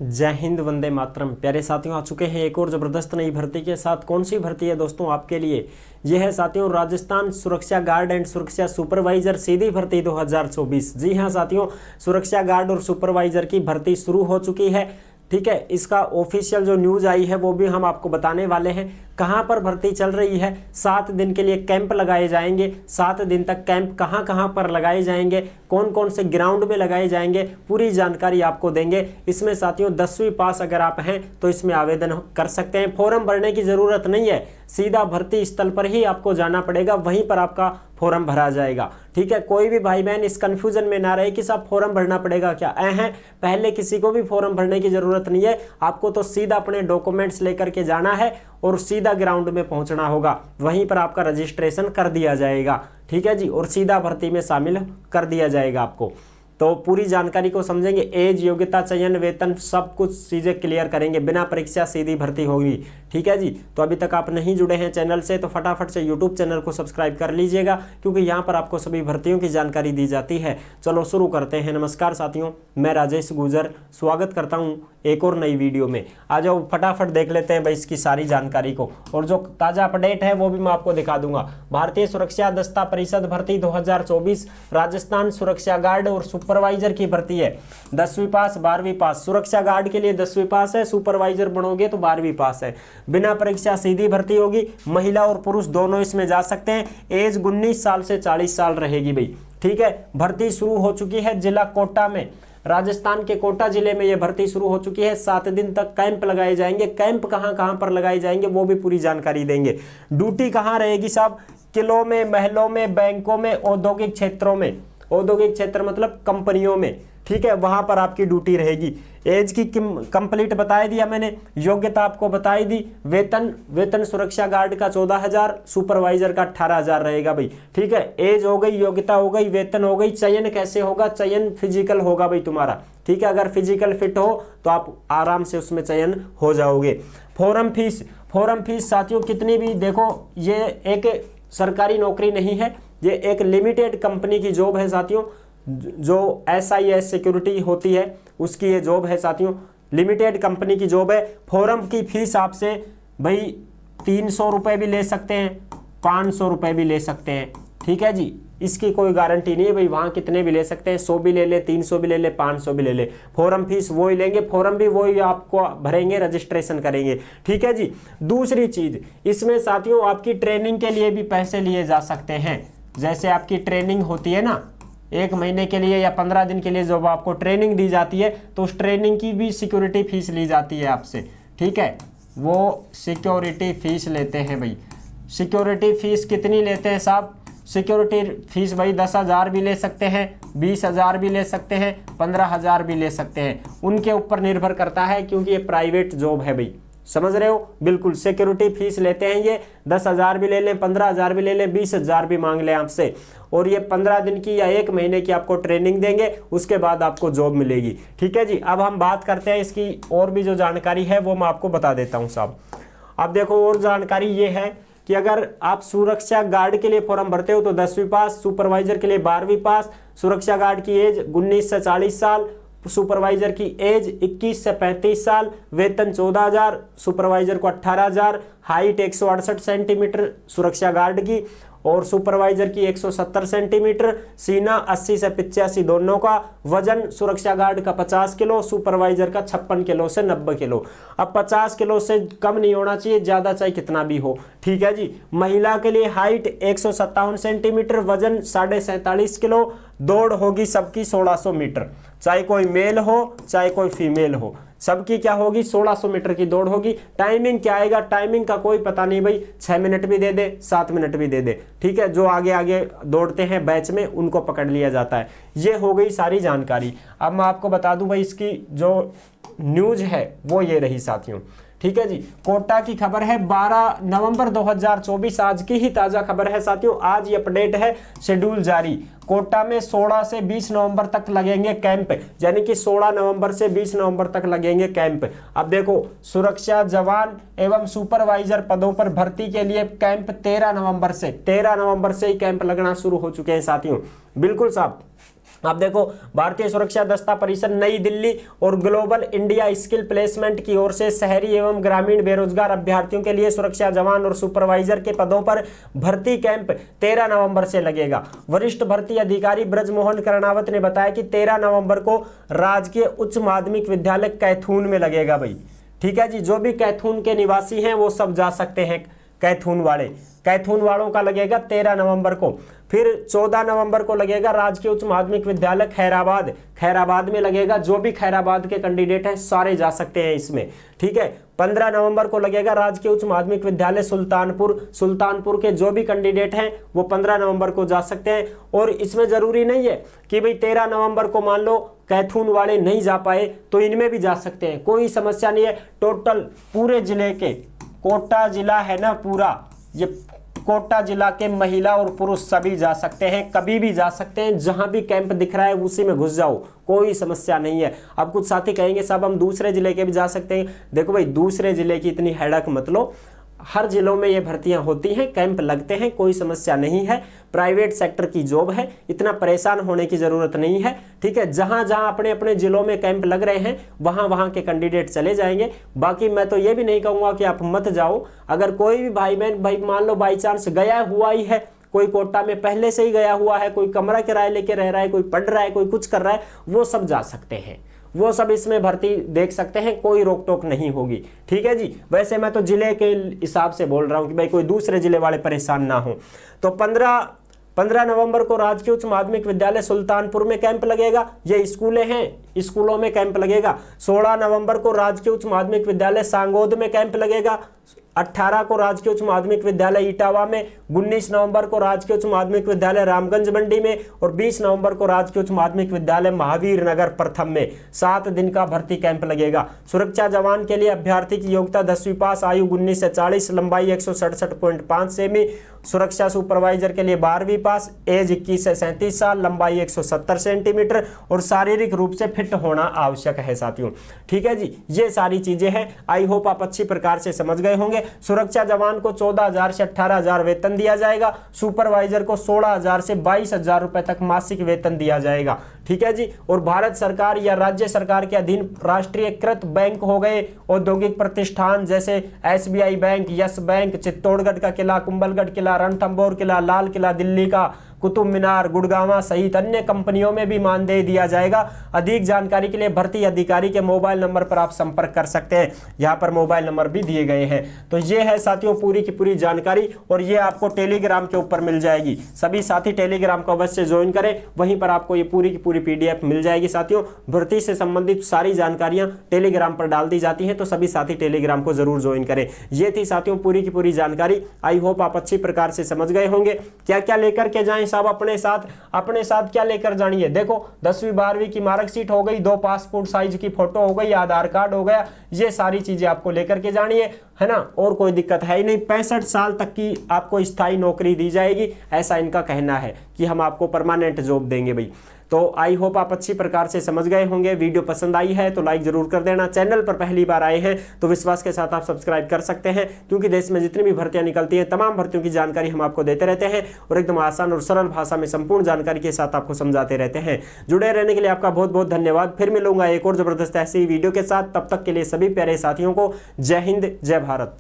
जय हिंद, वंदे मातरम। प्यारे साथियों, आ चुके हैं एक और ज़बरदस्त नई भर्ती के साथ। कौन सी भर्ती है दोस्तों आपके लिए? यह है साथियों राजस्थान सुरक्षा गार्ड एंड सुरक्षा सुपरवाइजर सीधी भर्ती 2024। जी हाँ साथियों, सुरक्षा गार्ड और सुपरवाइजर की भर्ती शुरू हो चुकी है। ठीक है, इसका ऑफिशियल जो न्यूज़ आई है वो भी हम आपको बताने वाले हैं। कहाँ पर भर्ती चल रही है, 7 दिन के लिए कैंप लगाए जाएंगे। 7 दिन तक कैंप कहाँ कहाँ पर लगाए जाएंगे, कौन कौन से ग्राउंड में लगाए जाएंगे, पूरी जानकारी आपको देंगे। इसमें साथियों 10वीं पास अगर आप हैं तो इसमें आवेदन कर सकते हैं। फॉर्म भरने की ज़रूरत नहीं है, सीधा भर्ती स्थल पर ही आपको जाना पड़ेगा, वहीं पर आपका फॉर्म भरा जाएगा। ठीक है, कोई भी भाई बहन इस कंफ्यूजन में ना रहे कि साहब फॉर्म भरना पड़ेगा क्या। पहले किसी को भी फॉर्म भरने की ज़रूरत नहीं है, आपको तो सीधा अपने डॉक्यूमेंट्स लेकर के जाना है और सीधा ग्राउंड में पहुंचना होगा, वहीं पर आपका रजिस्ट्रेशन कर दिया जाएगा। ठीक है जी, और सीधा भर्ती में शामिल कर दिया जाएगा आपको। तो पूरी जानकारी को समझेंगे, एज, योग्यता, चयन, वेतन, सब कुछ चीज़ें क्लियर करेंगे। बिना परीक्षा सीधी भर्ती होगी। ठीक है जी, तो अभी तक आप नहीं जुड़े हैं चैनल से तो फटाफट से यूट्यूब चैनल को सब्सक्राइब कर लीजिएगा, क्योंकि यहाँ पर आपको सभी भर्तियों की जानकारी दी जाती है। चलो शुरू करते हैं। नमस्कार साथियों, मैं राजेश गुजर स्वागत करता हूँ एक और नई वीडियो में। आ जाओ फटाफट देख लेते हैं भाई इसकी सारी जानकारी को, और जो ताज़ा अपडेट है वो भी मैं आपको दिखा दूंगा। भारतीय सुरक्षा दस्ता परिषद भर्ती 2024 राजस्थान सुरक्षा गार्ड और सुपरवाइजर की भर्ती है। 10वीं पास, 12वीं पास। सुरक्षा गार्ड के लिए 10वीं पास है, सुपरवाइजर बनोगे तो 12वीं पास है। बिना परीक्षा सीधी भर्ती होगी, महिला और पुरुष दोनों इसमें जा सकते हैं। एज 19 साल से 40 साल रहेगी भाई। ठीक है, भर्ती शुरू हो चुकी है जिला कोटा में। राजस्थान के कोटा जिले में यह भर्ती शुरू हो चुकी है। 7 दिन तक कैंप लगाए जाएंगे। कैंप कहां कहां पर लगाए जाएंगे वो भी पूरी जानकारी देंगे। ड्यूटी कहां रहेगी साहब? किलों में, महलों में, बैंकों में, औद्योगिक क्षेत्रों में। औद्योगिक क्षेत्र मतलब कंपनियों में। ठीक है, वहां पर आपकी ड्यूटी रहेगी। एज की कंप्लीट बता दिया मैंने, योग्यता आपको बताई दी। वेतन सुरक्षा गार्ड का 14,000, सुपरवाइजर का 18,000 रहेगा भाई। ठीक है, एज हो गई, योग्यता हो गई, वेतन हो गई। चयन कैसे होगा? चयन फिजिकल होगा भाई तुम्हारा। ठीक है, अगर फिजिकल फिट हो तो आप आराम से उसमें चयन हो जाओगे। फॉर्म फीस साथियों कितनी भी, देखो ये एक सरकारी नौकरी नहीं है, ये एक लिमिटेड कंपनी की जॉब है साथियों। जो SIS सिक्योरिटी होती है उसकी ये जॉब है साथियों, लिमिटेड कंपनी की जॉब है। फॉर्म की फीस आपसे भाई 300 रुपये भी ले सकते हैं, 500 रुपये भी ले सकते हैं। ठीक है जी, इसकी कोई गारंटी नहीं है भाई, वहाँ कितने भी ले सकते हैं। 100 भी ले ले, 300 भी ले ले, 500 भी ले ले, फॉर्म फीस वो ही लेंगे। फॉर्म भी वही आपको भरेंगे, रजिस्ट्रेशन करेंगे। ठीक है जी, दूसरी चीज़ इसमें साथियों आपकी ट्रेनिंग के लिए भी पैसे लिए जा सकते हैं। जैसे आपकी ट्रेनिंग होती है ना, 1 महीने के लिए या 15 दिन के लिए जब आपको ट्रेनिंग दी जाती है तो उस ट्रेनिंग की भी सिक्योरिटी फीस ली जाती है आपसे। ठीक है, वो सिक्योरिटी फीस लेते हैं भाई। सिक्योरिटी फीस कितनी लेते हैं साहब? सिक्योरिटी फीस भाई 10,000 भी ले सकते हैं, 20,000 भी ले सकते हैं, 15,000 भी ले सकते हैं। उनके ऊपर निर्भर करता है, क्योंकि ये प्राइवेट जॉब है भाई। समझ रहे हो? बिल्कुल सिक्योरिटी फीस लेते हैं ये। 10,000 भी ले लें, 15,000 भी ले लें, 20,000 भी मांग लें आपसे। और ये 15 दिन की या 1 महीने की आपको ट्रेनिंग देंगे, उसके बाद आपको जॉब मिलेगी। ठीक है जी, अब हम बात करते हैं इसकी और भी जो जानकारी है वो मैं आपको बता देता हूँ साहब। अब देखो और जानकारी ये है कि अगर आप सुरक्षा गार्ड के लिए फॉर्म भरते हो तो 10वीं पास, सुपरवाइजर के लिए 12वीं पास। सुरक्षा गार्ड की एज 19 से 40 साल, सुपरवाइजर की एज 21 से 35 साल। वेतन 14,000, सुपरवाइजर को 18,000। हाइट 168 सेंटीमीटर सुरक्षा गार्ड की, और सुपरवाइजर की 170 सेंटीमीटर। सीना 80 से 85 दोनों का। वजन सुरक्षा गार्ड का 50 किलो, सुपरवाइजर का 56 किलो से 90 किलो। अब 50 किलो से कम नहीं होना चाहिए, ज़्यादा चाहे कितना भी हो। ठीक है जी, महिला के लिए हाइट 157 सेंटीमीटर, वजन 47.5 किलो। दौड़ होगी सबकी 1600 मीटर, चाहे कोई मेल हो चाहे कोई फीमेल हो, सबकी क्या होगी? 1600 मीटर की दौड़ होगी। टाइमिंग क्या आएगा? टाइमिंग का कोई पता नहीं भाई, 6 मिनट भी दे दे, 7 मिनट भी दे दे। ठीक है, जो आगे आगे दौड़ते हैं बैच में उनको पकड़ लिया जाता है। ये हो गई सारी जानकारी। अब मैं आपको बता दूं भाई इसकी जो न्यूज़ है वो ये रही साथियों। ठीक है जी, कोटा की खबर है 12 नवंबर 2024, आज की ही ताज़ा खबर है साथियों। आज ये अपडेट है, शेड्यूल जारी। कोटा में 16 से 20 नवंबर तक लगेंगे कैंप, यानी कि 16 नवंबर से 20 नवंबर तक लगेंगे कैंप। अब देखो, सुरक्षा जवान एवं सुपरवाइजर पदों पर भर्ती के लिए कैंप 13 नवंबर से ही कैंप लगना शुरू हो चुके हैं साथियों। बिल्कुल साहब, आप देखो, भारतीय सुरक्षा दस्ता परिषद नई दिल्ली और ग्लोबल इंडिया स्किल प्लेसमेंट की ओर से शहरी एवं ग्रामीण बेरोजगार अभ्यर्थियों के लिए सुरक्षा जवान और सुपरवाइजर के पदों पर भर्ती कैंप 13 नवंबर से लगेगा। वरिष्ठ भर्ती अधिकारी ब्रजमोहन कर्णावत ने बताया कि 13 नवंबर को राजकीय उच्च माध्यमिक विद्यालय कैथून में लगेगा भाई। ठीक है जी, जो भी कैथून के निवासी हैं वो सब जा सकते हैं। कैथून वालों का लगेगा 13 नवंबर को। फिर 14 नवंबर को लगेगा राजकीय उच्च माध्यमिक विद्यालय खैराबाद में लगेगा। जो भी खैराबाद के कैंडिडेट हैं सारे जा सकते हैं इसमें। ठीक है, 15 नवंबर को लगेगा राजकीय उच्च माध्यमिक विद्यालय सुल्तानपुर के जो भी कैंडिडेट हैं वो 15 नवंबर को जा सकते हैं। और इसमें जरूरी नहीं है कि भाई 13 नवंबर को मान लो कैथून वाले नहीं जा पाए तो इनमें भी जा सकते हैं, कोई समस्या नहीं है। टोटल पूरे जिले के, कोटा जिला है ना पूरा, ये कोटा जिला के महिला और पुरुष सभी जा सकते हैं, कभी भी जा सकते हैं। जहां भी कैंप दिख रहा है उसी में घुस जाओ, कोई समस्या नहीं है। अब कुछ साथी कहेंगे साहब हम दूसरे जिले के भी जा सकते हैं। देखो भाई, दूसरे जिले की इतनी हेडक मत लो, हर जिलों में ये भर्तियां होती हैं, कैंप लगते हैं, कोई समस्या नहीं है। प्राइवेट सेक्टर की जॉब है, इतना परेशान होने की जरूरत नहीं है। ठीक है, जहां जहां अपने अपने जिलों में कैंप लग रहे हैं वहां वहां के कैंडिडेट चले जाएंगे। बाकी मैं तो ये भी नहीं कहूंगा कि आप मत जाओ। अगर कोई भी भाई बहन भाई मान लो बाई चांस गया हुआ ही है, कोई कोटा में पहले से ही गया हुआ है, कोई कमरा किराए लेके रह रहा है, कोई पढ़ रहा है, कोई कुछ कर रहा है, वो सब जा सकते हैं, वो सब इसमें भर्ती देख सकते हैं, कोई रोक टोक नहीं होगी। ठीक है जी, वैसे मैं तो जिले के हिसाब से बोल रहा हूं कि भाई कोई दूसरे जिले वाले परेशान ना हो। तो 15 नवंबर को राजकीय उच्च माध्यमिक विद्यालय सुल्तानपुर में कैंप लगेगा, ये स्कूलें हैं, स्कूलों में कैंप लगेगा। 16 नवंबर को राजकीय उच्च माध्यमिक विद्यालय सांगोद में कैंप लगेगा। 18 को राजकीय उच्च माध्यमिक विद्यालय इटावा में, 19 नवंबर को राजकीय उच्च माध्यमिक विद्यालय रामगंज मंडी में और 20 नवंबर को राजकीय उच्च माध्यमिक विद्यालय महावीर नगर प्रथम में 7 दिन का भर्ती कैंप लगेगा। सुरक्षा जवान के लिए अभ्यर्थी की योग्यता 10वीं पास, आयु 19 से 40, लंबाई 167.5 सेमी। सुरक्षा सुपरवाइजर के लिए 12वीं पास, एज 21 से 37 साल, लंबाई 170 सेंटीमीटर और शारीरिक रूप से फिट होना आवश्यक है साथियों। ठीक है जी, ये सारी चीजें हैं। आई होप आप अच्छी प्रकार से समझ गए होंगे। सुरक्षा जवान को 14,000 से 18,000 वेतन दिया जाएगा। सुपरवाइजर को 16,000 से 22,000 रुपए तक मासिक वेतन दिया जाएगा। ठीक है जी, और भारत सरकार या राज्य सरकार के अधीन राष्ट्रीयकृत बैंक हो गए, औद्योगिक प्रतिष्ठान जैसे SBI bank, yes bank, Chittorgarh का किला, कुंभलगढ़ किला, रणथंभौर किला, लाल किला दिल्ली का, कुतुब मीनार, गुड़गांव सहित अन्य कंपनियों में भी मानदेय दिया जाएगा। अधिक जानकारी के लिए भर्ती अधिकारी के मोबाइल नंबर पर आप संपर्क कर सकते हैं, यहाँ पर मोबाइल नंबर भी दिए गए हैं। तो ये है साथियों पूरी की पूरी जानकारी, और ये आपको टेलीग्राम के ऊपर मिल जाएगी। सभी साथी टेलीग्राम को अवश्य ज्वाइन करें, वहीं पर आपको ये पूरी की पूरी PDF मिल जाएगी। साथियों, भर्ती से संबंधित सारी जानकारियां टेलीग्राम पर डाल दी जाती हैं, तो सभी साथी टेलीग्राम को जरूर ज्वाइन करें। ये थी साथियों पूरी की पूरी जानकारी। आई होप आप अच्छी प्रकार से समझ गए होंगे। क्या क्या लेकर के जाएं साहब अपने साथ क्या लेकर जानिए। देखो, 10वीं 12वीं की मार्कशीट हो गई, 2 पासपोर्ट साइज की फोटो हो गई, आधार कार्ड हो गया, ये सारी चीजें आपको लेकर के जानिए, है ना। और कोई दिक्कत है ही नहीं। 65 साल तक की आपको स्थायी नौकरी दी जाएगी, ऐसा इनका कहना है कि हम आपको परमानेंट जॉब देंगे भाई। तो आई होप आप अच्छी प्रकार से समझ गए होंगे। वीडियो पसंद आई है तो लाइक जरूर कर देना। चैनल पर पहली बार आए हैं तो विश्वास के साथ आप सब्सक्राइब कर सकते हैं, क्योंकि देश में जितनी भी भर्तियां निकलती हैं तमाम भर्तियों की जानकारी हम आपको देते रहते हैं और एकदम आसान और सरल भाषा में संपूर्ण जानकारी के साथ आपको समझाते रहते हैं। जुड़े रहने के लिए आपका बहुत बहुत धन्यवाद। फिर मिलूंगा एक और जबरदस्त ऐसी वीडियो के साथ। तब तक के लिए सभी प्यारे साथियों को जय हिंद, जय भारत।